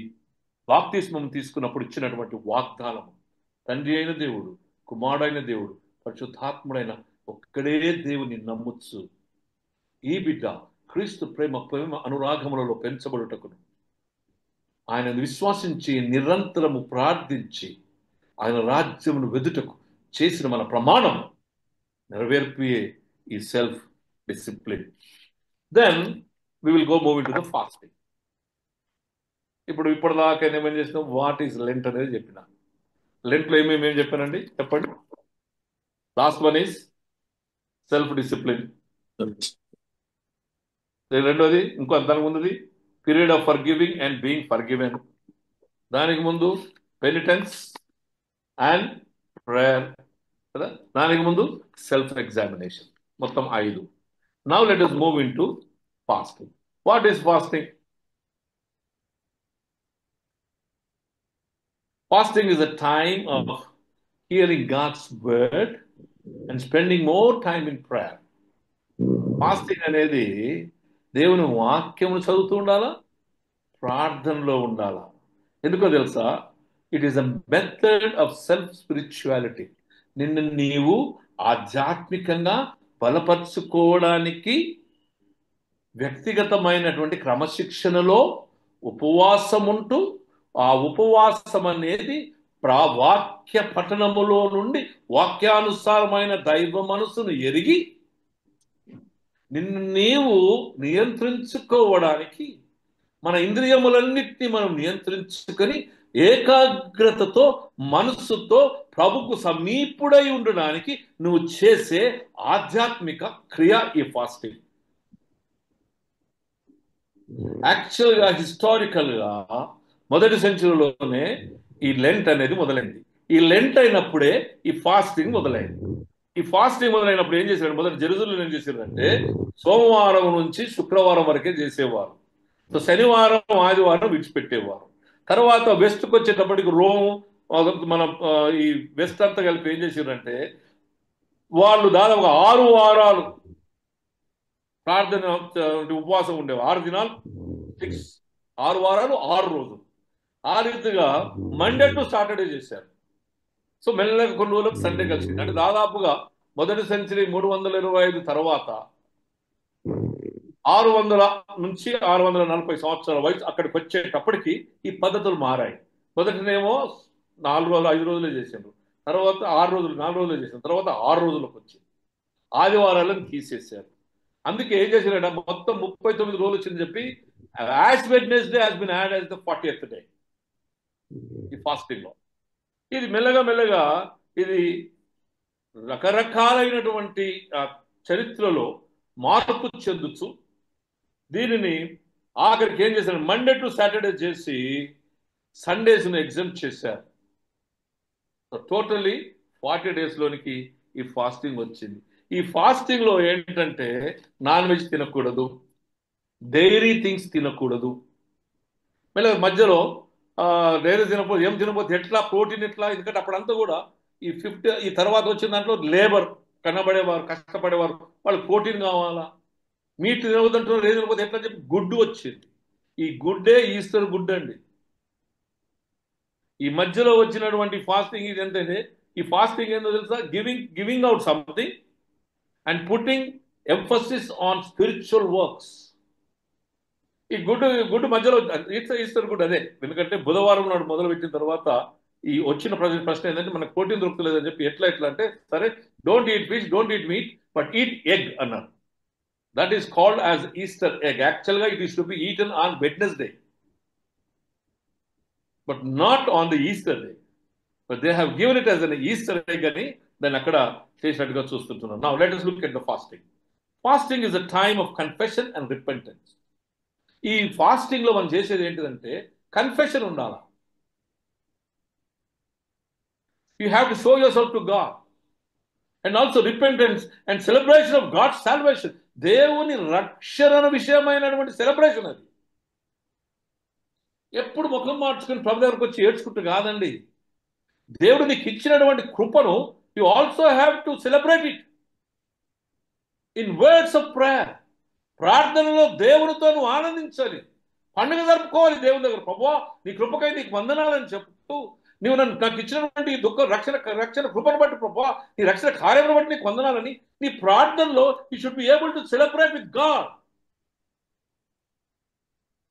బాప్తిస్మం తీసుకున్నప్పుడు ఇచ్చినటువంటి వాగ్దానం. తండ్రి అయిన దేవుడు, కుమారుడైన దేవుడు, పరిశుద్ధాత్ముడైన ఒక్కడే దేవుని నమ్ముచ్చు. ఈ బిడ్డ క్రీస్తు ప్రేమ అనురాగములలో పెంచబడుటకును, ఆయన విశ్వాసించి నిరంతరము ప్రార్థించి ఆయన రాజ్యమును వెదుటకు చేసిన మన ప్రమాణం నెరవేర్పియే ఈ self discipline. Then we will go move in to the fasting. ఇప్పటిదాకా ఏమేం చేసినాం? వాట్ ఈస్ లెంట్ అనేది చెప్పిన. లెంట్లో ఏమేమి చెప్పానండి చెప్పండి. Last one is self discipline. రెండోది ఇంకో దానికి ముందుది period of forgiving and being forgiven. దానికి ముందు పెనిటెన్స్ అండ్ ప్రేయర్ కదా. దానికి ముందు సెల్ఫ్ ఎగ్జామినేషన్. మొత్తం 5. Now let us move in to fasting. What is fasting? Fasting is a time of hearing God's word and spending more time in prayer. Fasting అనేది దేవుని వాక్యమును చదువుతూ ఉండాలా, ప్రార్థనలో ఉండాలా. ఎందుకో తెలుసా? It is a method of self spirituality. నిన్ను నీవు ఆధ్యాత్మికంగా బలపరుచుకోవడానికి వ్యక్తిగతమైనటువంటి క్రమశిక్షణలో ఉపవాసం ఉంటూ, ఆ ఉపవాసం అనేది వాక్య పఠనములో నుండి వాక్యానుసారమైన దైవ మనసును ఎరిగి నిన్ను నీవు నియంత్రించుకోవడానికి, మన ఇంద్రియములన్నిటినీ మనం నియంత్రించుకొని ఏకాగ్రతతో మనస్సుతో ప్రభుకు సమీపుడై ఉండడానికి నువ్వు చేసే ఆధ్యాత్మిక క్రియ ఈ ఫాస్టింగ్. యాక్చువల్గా హిస్టారికల్గా మొదటి సెంచురీలోనే ఈ లెంట్ అనేది మొదలైంది. ఈ లెంట్ అయినప్పుడే ఈ ఫాస్టింగ్ మొదలైంది. ఈ ఫాస్టింగ్ మొదలైనప్పుడు ఏం చేశారు? మొదటి జెరూసలేంలో ఏం చేశారంటే సోమవారం నుంచి శుక్రవారం వరకే చేసేవారు. సో శనివారం ఆదివారం విడిచిపెట్టేవారు. తర్వాత వెస్ట్కి వచ్చేటప్పటికి రోమ్, మన ఈ వెస్ట్ అంతా కలిపి ఏం చేశారంటే వాళ్ళు దాదాపుగా 6 వారాలు ప్రార్థన ఉపవాసం ఉండేవి. 6 దినాలు 6 వారాలు 6 రోజులు. ఆ రీతిగా మండే టు సాటర్డే చేశారు. సో మెల్లగా కొన్ని రోజులకు సండే కలిసింది. అంటే దాదాపుగా మొదటి సెంచరీ 325 తర్వాత 600 నుంచి 640 సంవత్సరాల వయసు అక్కడికి వచ్చేటప్పటికి ఈ పద్ధతులు మారాయి. మొదటినేమో 4 రోజులు 5 రోజులే చేశారు, తర్వాత 6 రోజులు 4 రోజులే చేశారు, తర్వాత 6 రోజులకు వచ్చింది. ఆదివారాలను తీసేశారు. అందుకే ఏం చేశారంటే మొత్తం 39 రోజులు వచ్చిందని చెప్పి Ash Wednesday has been added as the 40th day ఈ ఫాస్టింగ్ లో. ఇది మెల్లగా ఇది రకరకాలైనటువంటి చరిత్రలో మార్పు చెందుతూ దీనిని ఆఖరికి ఏం చేశారు? మండే టు సాటర్డే చేసి సండేస్ను ఎగ్జామ్ చేశారు. టోటల్లీ 40 days లోనికి ఈ ఫాస్టింగ్ వచ్చింది. ఈ ఫాస్టింగ్ లో ఏంటంటే నాన్ వెజ్ తినకూడదు, డైరీ థింగ్స్ తినకూడదు. మళ్ళీ మధ్యలో డైరీ తినకపోతే ఏం తినకపోతే ఎట్లా, ప్రోటీన్ ఎట్లా, ఎందుకంటే అప్పుడంతా కూడా ఈ 50 ఈ తర్వాత వచ్చిన దాంట్లో లేబర్, కనబడేవారు, కష్టపడేవారు, వాళ్ళు ప్రోటీన్ కావాలా, మీట్ తినవద్దంటున్నారు, ఏది తినకపోతే ఎట్లా చెప్పి గుడ్డు వచ్చింది. ఈ గుడ్డే ఈస్టర్ గుడ్ అండి. ఈ మధ్యలో వచ్చినటువంటి ఫాస్టింగ్ ఇది ఏంటంటే, ఈ ఫాస్టింగ్ ఏంటో తెలుసా? Giving out something and putting emphasis on spiritual works. ఈ గుడ్డు మధ్యలో ఈస్టర్ గుడ్ అదే. ఎందుకంటే బుధవారం నాడు మొదలు పెట్టిన తర్వాత ఈ వచ్చిన ప్రశ్న ఏంటంటే, మనకు ప్రోటీన్ దొరుకుతలేదని చెప్పి ఎట్లా అంటే, సరే don't eat fish, don't eat meat, but eat egg అన్నారు. That is called as Easter egg. యాక్చువల్గా it is to be eaten on Wednesday, but not on the Easter day. But they have given it as an Easter egg అని దాన్ని అక్కడ చేసినట్టుగా చూస్తుంటున్నాం. Now let us look at the fasting. Fasting is a time of confession and repentance. ఈ fasting లో మనం చేసేది ఏంటిదంటే, కన్ఫెషన్ ఉండాలి. You have to show yourself to God and also repentance and celebration of God's salvation. దేవుని రక్షణ విషయమైనటువంటి celebration అది. ఎప్పుడు ముఖం మార్చుకుని ప్రభు దగ్గరకు వచ్చి ఏడ్చుకుంటూ కాదండి. దేవుడు నీకు ఇచ్చినటువంటి కృపను you also have to celebrate it in words of prayer. ప్రార్థనలో దేవునితో నువ్వు ఆనందించాలి, పండుగ జరుపుకోవాలి దేవుని దగ్గర. ప్రభువా నీ కృపకై నీకు వందనాలని చెప్తూ, నువ్వు నాకు ఇచ్చినటువంటి రక్షణ కృపను బట్టి, ప్రభువా నీ రక్షణ కార్యమును బట్టి నీకు వందనాలని నీ ప్రార్థనలో you should be able to celebrate with God.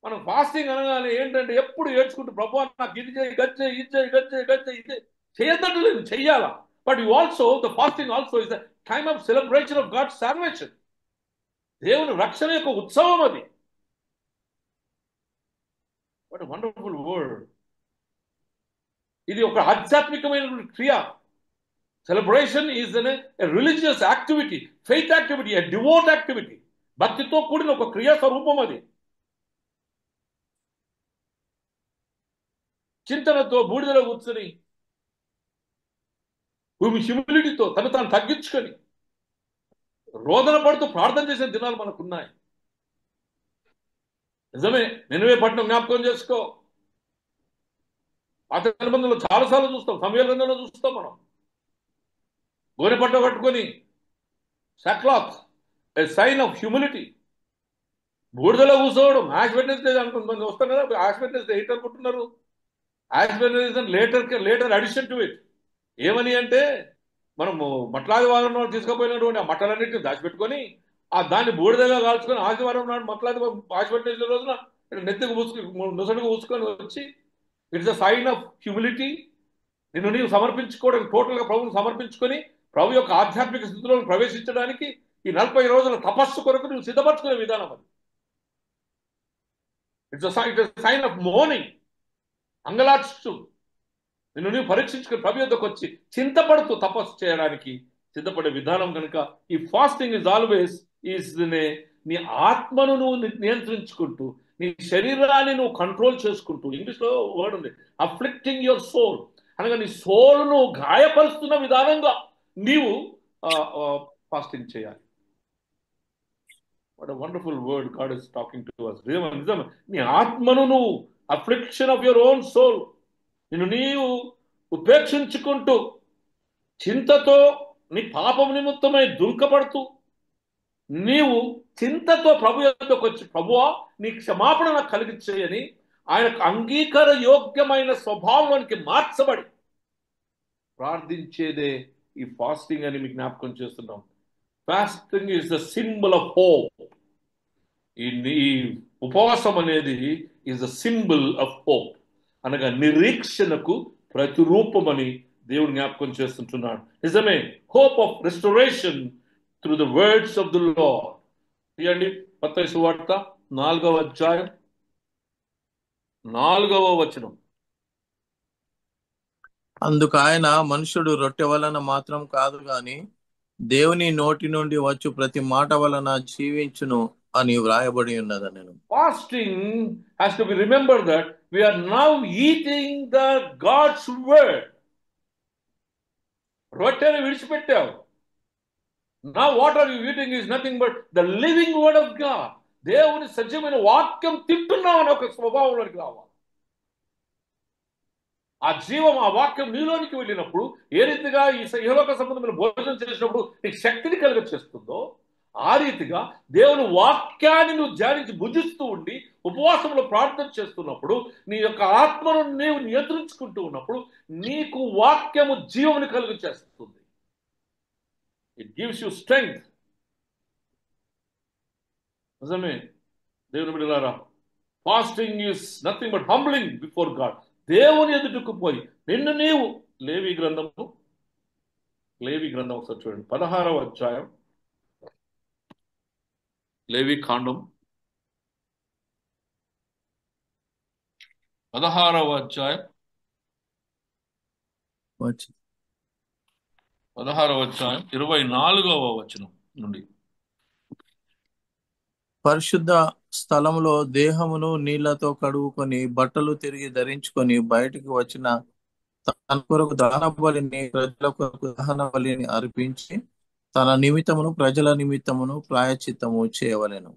మనం ఫాస్టింగ్ అనగానే ఏంటంటే ఎప్పుడు ఏడ్చుకుంటూ, ప్రభువా నాకు ఇది చేయి, గజ్జే, ఇది చేయి, గజ్జే, ఇది చేయొద్దంటే లేదు, చెయ్యాలా. But you also the fasting also is the time of celebration of God's salvation. దేవుని రక్షణ యొక్క ఉత్సవం అది. What a wonderful word. ఇది ఒక ఆధ్యాత్మికమైనటువంటి క్రియ. Celebration is a religious activity, faith activity, a devout activity. భక్తితో కూడిన ఒక క్రియా స్వరూపం అది. చింతనతో బూడిదలో కూర్చొని, హ్యూమిలిటీతో తను తాను తగ్గించుకొని రోదన పడుతూ ప్రార్థన చేసిన దినాలు మనకున్నాయి. నిజమే, నినవే పట్టణం జ్ఞాపకం చేసుకో. పాత నిబంధనలో చాలాసార్లు చూస్తాం, సమయాల గ్రంథంలో చూస్తాం. మనం గోనె పట్ట కట్టుకొని, సాక్లాత్ ఏ సైన్ ఆఫ్ హ్యూమిలిటీ, బూడిదలో కూర్చోవడం. యాష్ వెడ్నెస్డే అనుకుంటుంది వస్తాం కదా, యాష్ వెడ్నెస్డే ఏంటి అనుకుంటున్నారు? Ash Wednesday later addition to it. ఏమని అంటే, మనము మట్లాదివారం నాడు తీసుకుపోయినటువంటి ఆ మట్టలన్నింటినీ దాచిపెట్టుకొని ఆ దాన్ని బూడిదగా కాల్చుకొని ఆదివారం నాడు ఆశపెట్టిన రోజున నెత్తికి నొసడికి పూసుకొని వచ్చి, it's a sign of humility. నిన్ను నీవు సమర్పించుకోవడానికి, టోటల్గా ప్రభువును సమర్పించుకొని ప్రభు యొక్క ఆధ్యాత్మిక స్థితిలో ప్రవేశించడానికి ఈ 40 రోజుల తపస్సు కొరకు నువ్వు సిద్ధపరచుకునే విధానం అది. It's sign of mourning. అంగలార్చు నిన్ను నీవు పరీక్షించుకుని ప్రభు యొద్దకు వచ్చి చింతపడుతూ తపస్సు చేయడానికి సిద్ధపడే విధానం కనుక ఈ ఫాస్టింగ్ ఇస్ ఆల్వేస్ నీ ఆత్మను నువ్వు నియంత్రించుకుంటూ, నీ శరీరాన్ని నువ్వు కంట్రోల్ చేసుకుంటూ, ఇంగ్లీష్లో వర్డ్ ఉంది అఫ్లిక్టింగ్ యువర్ సోల్ అనగా నీ సోల్ను గాయపరుస్తున్న విధానంగా నీవు ఫాస్టింగ్ చేయాలి. What a wonderful word God is talking to us. నిజమే, నీ ఆత్మను నువ్వు affliction of your own soul, నిన్ను నీవు ఉపేక్షించుకుంటూ చింతతో నీ పాపం నిమిత్తమై దుఃఖపడుతూ నీవు చింతతో ప్రభు యొద్దకు వచ్చి, ప్రభువా నీ క్షమాపణ నాకు కలిగించేయని ఆయనకు అంగీకార యోగ్యమైన స్వభావానికి మార్చబడి ప్రార్థించేదే ఈ ఫాస్టింగ్ అని మీకు జ్ఞాపకం చేస్తున్నాం. Fasting is the symbol of hope. ఈ ఉపవాసం అనేది is the symbol of hope అనగా నిరీక్షణకు ప్రతిరూపమని దేవుడు జ్ఞాపకం చేస్తుంటున్నాడు. నిజమే, hope of restoration through the words of the lord. తీయండి మత్తయి సువార్త 4వ అధ్యాయం 4వ వచనం. అందుకు ఆయన, మనుషుడు రొట్టె వలన మాత్రం కాదు గాని దేవుని నోటి నుండి వచ్చు ప్రతి మాట వలన జీవించును అని వ్రాయబడి ఉన్నదని. Fasting has to be remembered that we are now eating the God's word. రొట్టెను విడిచిపెట్టావు. Now what are you eating is nothing but the living word of God. దేవుని సజీవమైన వాక్యం తింటున్నావు అని ఒక స్వభావంలోకి రావాలి. ఆ జీవం, ఆ వాక్యం నీలోనికి వెళ్ళినప్పుడు ఏ రీతిగా ఈ ఇహలోక సంబంధమైన భోజనం చేసినప్పుడు నీకు శక్తిని కలుగ చేస్తుందో, ఆ రీతిగా దేవుని వాక్యాన్ని నువ్వు ధ్యానించి భుజిస్తూ ఉండి ఉపవాసంలో ప్రార్థన చేస్తున్నప్పుడు నీ యొక్క ఆత్మను నీవు నియంత్రించుకుంటూ ఉన్నప్పుడు నీకు వాక్యము జీవముని కలుగ చేస్తుంది. It gives you strength. నిజమే దేవుని బిడ్డలారా, fasting is nothing but humbling before God. దేవుని ఎదుటకు పోయి నిన్ను నీవు లేవి గ్రంథం ఒకసారి చూడండి, 16వ అధ్యాయం, లేవి కాండం 16వ అధ్యాయం 24వ వచనం నుండి. పరిశుద్ధ స్థలములో దేహమును నీళ్లతో కడుగుకొని బట్టలు తిరిగి ధరించుకొని బయటికి వచ్చిన తన కొరకు దహన బలిని, ప్రజల కొరకు దహన బలిని అర్పించి తన నిమిత్తమును ప్రజల నిమిత్తమును ప్రాయశ్చిత్తము చేయవలెను.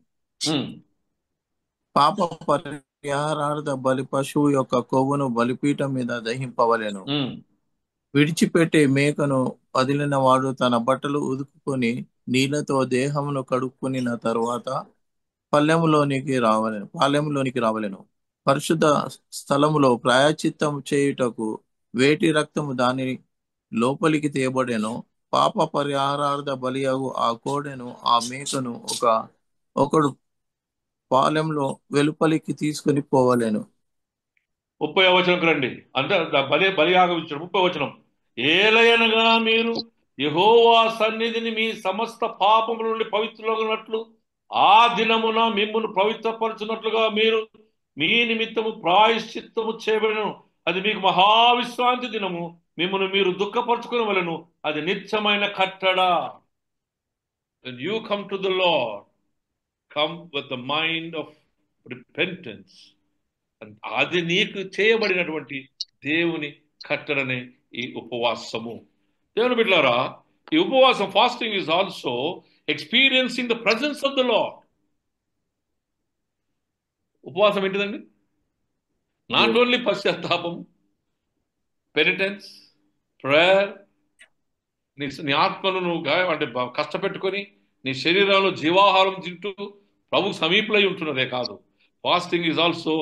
పాప పరిహారార్థ బలి పశువు యొక్క కొవ్వును బలిపీఠం మీద దహింపవలెను. విడిచిపెట్టి మేకను వదిలిన వాడు తన బట్టలు ఉదుకుకొని నీళ్లతో దేహమును కడుక్కునిన తరువాత పాలెములోనికి రావలెను. పరిశుద్ధ స్థలములో ప్రాయశ్చిత్తం చేయుటకు వేటి రక్తము దాని లోపలికి తేబడెను. పాప పరిహారార్థ బలియగు ఆ కోడెను, ఆ మేకను ఒకడు పాలెంలో వెలుపలికి తీసుకుని పోవలేను. 30వ వచనంకి రండి. అంటే బలియాగం ఇచ్చాడు. 30వ వచనం, ఏలయనగా మీరు యెహోవా సన్నిధిని మీ సమస్త పాపముల నుండి పవిత్రులగునట్లు ఆ దినమున మిమ్మును పవిత్రపరచునట్లుగా మీరు మీ నిమిత్తము ప్రాయశ్చిత్తము చేయబడెను. అది మీకు మహావిశ్రాంతి దినము. మిమ్మును మీరు దుఃఖపరచుకుని వలెను. అది నిత్యమైన కట్టడ. When you come to the Lord, come with the mind of repentance. అది నీకు చేయబడినటువంటి దేవుని కట్టడనే ఈ ఉపవాసము. దేవుని బిడ్డలారా, ఈ ఉపవాసం, fasting is also experiencing the presence of the lord. ఉపవాసం ఏంటిదండి? నాట్ ఓన్లీ పశ్చాత్తాపం, పెనిటెన్స్, ప్రేయర్, నీ ఆత్మను నువ్వు అంటే కష్టపెట్టుకొని నీ శరీరంలో జీవాహారం తింటూ ప్రభు సమీపలై ఉంటున్నదే కాదు. Fasting is also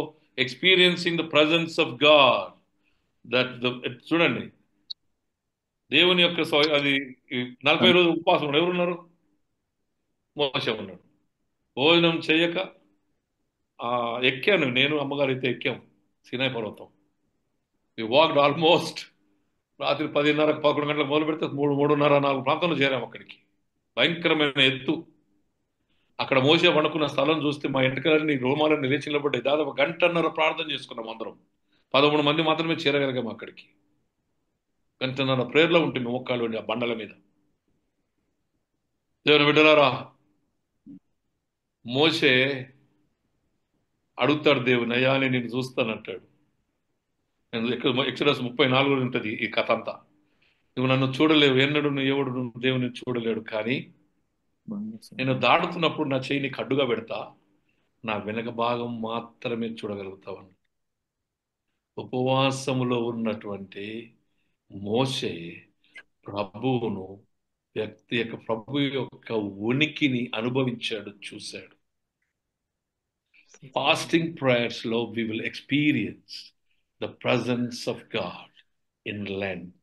experiencing the presence of God. చూడండి, దేవుని యొక్క అది 40 రోజులు ఉపవాసం ఉన్నాడు. ఎవరున్నారు? మోషే ఉన్నాడు. భోజనం చేయక ఎక్కాను, నేను అమ్మగారు అయితే ఎక్కాం సినాయి పర్వతం. వి వాక్డ్ ఆల్మోస్ట్ రాత్రి 10:30 11 గంటలకు మొదలు పెడితే 3:30 4 ప్రాంతంలో చేరాము అక్కడికి. భయంకరమైన ఎత్తు. అక్కడ మోసే పండుకున్న స్థలం చూస్తే మా ఎంటకలన్నీ రోమాలన్నీ లేచి నిలబడ్డాయి. దాదాపు 1.5 గంటల ప్రార్థన చేసుకున్నాం అందరం. 13 మంది మాత్రమే చేరగలిగాము అక్కడికి. 1.5 గంటల ప్రేయర్లో ఉంటుంది మోకాళ్ళు ఆ బండల మీద. దేవుని బిడ్డలారా, మోసే అడుగుతాడు దేవుని, అయ్యా నేను చూస్తానంటాడు. ఎక్సోడస్ 34 ఉంటుంది ఈ కథ అంతా. నువ్వు నన్ను చూడలేవు, ఎన్నడు ఎవడు దేవుని చూడలేడు, కానీ నేను దాడుతున్నప్పుడు నా చేయి నీకు అడ్డుగా పెడతా, నా వెనక భాగం మాత్రమే చూడగలుగుతావని. ఉపవాసములో ఉన్నటువంటి మోషే ప్రభువును, ప్రభు యొక్క ఉనికిని అనుభవించాడు, చూశాడు. Fasting prayers లో we will experience the presence of God in Lent.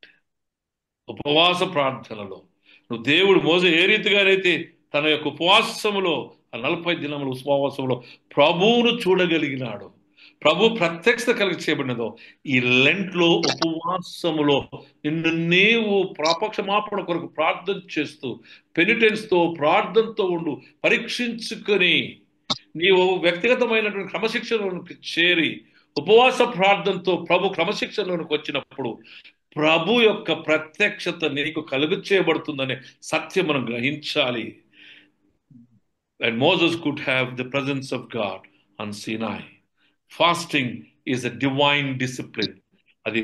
ఉపవాస ప్రార్థనలో నువ్వు దేవుడు మోసే ఏ రీతిగానైతే తన యొక్క ఉపవాసములో 40 దినముల ఉపవాసంలో ప్రభువును చూడగలిగినాడు, ప్రభు ప్రత్యక్షత కలిగి చేయబడినదో, ఈ లెంట్లో ఉపవాసములో నిన్ను నీవు పాపక్షమాపణ కొరకు ప్రార్థన చేస్తూ పెనిటెన్స్తో ప్రార్థనతో ఉండు, పరీక్షించుకొని నీవు వ్యక్తిగతమైనటువంటి క్రమశిక్షణలోనికి చేరి ఉపవాస ప్రార్థనతో ప్రభు క్రమశిక్షణలోనికి వచ్చినప్పుడు ప్రభు యొక్క ప్రత్యక్షత నీకు కలుగు చేయబడుతుందనే సత్యం మనం గ్రహించాలి. And Moses could have the presence of God on Sinai. Fasting is a divine discipline. అది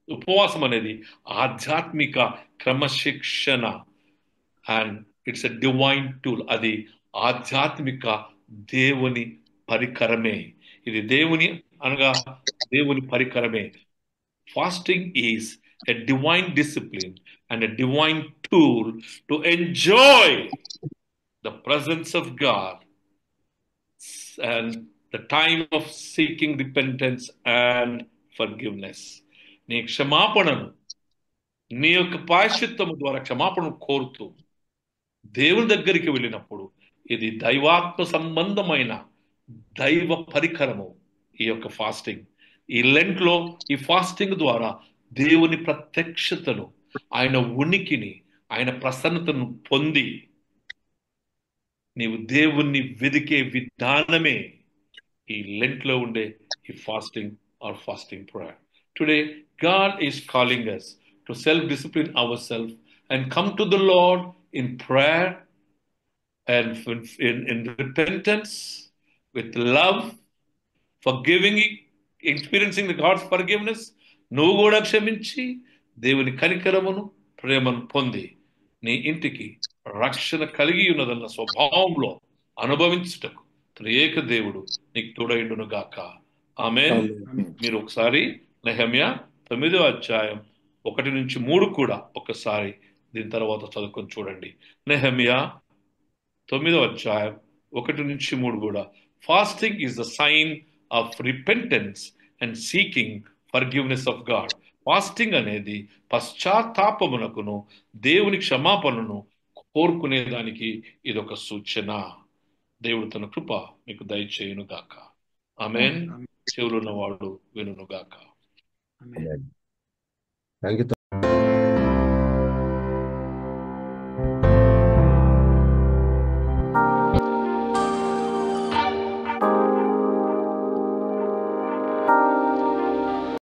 ఉపవాసం అనేది ఆధ్యాత్మిక క్రమశిక్షణ. And it's a divine tool. అది ఆధ్యాత్మిక దేవుని పరికరమే. ఇది దేవుని అనగా దేవుని పరికరమే. Fasting is a divine discipline and a divine tool to enjoy the presence of God and the time of seeking repentance and forgiveness. నీ క్షమాపణను, నీ యొక్క ప్రాయశ్చిత్తము ద్వారా క్షమాపణను కోరుతూ దేవుని దగ్గరికి వెళ్ళినప్పుడు ఇది దైవాత్మ సంబంధమైన దైవ పరికరము. ఈ యొక్క ఫాస్టింగ్, ఈ లెంట్ లో ఈ ఫాస్టింగ్ ద్వారా దేవుని ప్రత్యక్షతను, ఆయన ఉనికిని, ఆయన ప్రసన్నతను పొంది నీవు దేవుణ్ణి వెదికే విధానమే ఈ లెంట్ లో ఉండే ఈ fasting are fasting prayer. Today God is calling us to self-discipline ourselves and come to the Lord in prayer and in repentance, with love, forgiving, experiencing the God's forgiveness. నువ్వు కూడా క్షమించి దేవుని కనికరమును, ప్రేమను పొంది నీ ఇంటికి రక్షణ కలిగి ఉన్నదన్న స్వభావంలో అనుభవించుటకు త్రియేక దేవుడు నీకు తోడైండును గాక. ఆమేన్. మీరు ఒకసారి నెహెమ్యా 9వ అధ్యాయం 1-3 కూడా ఒకసారి దీని తర్వాత చదువుకొని చూడండి. నెహెమ్యా 9వ అధ్యాయం 1-3 కూడా. Fasting is the sign of repentance and seeking forgiveness of God. Fasting అనేది పశ్చాత్తాపమునకును దేవుని క్షమాపణను కోరుకునేదానికి ఇదొక సూచన. దేవుడు తన కృప మీకు దయచేయును గాక. ఆమేన్. చెవులున్నవాడు వినును గాక. ఆమేన్. Thank you.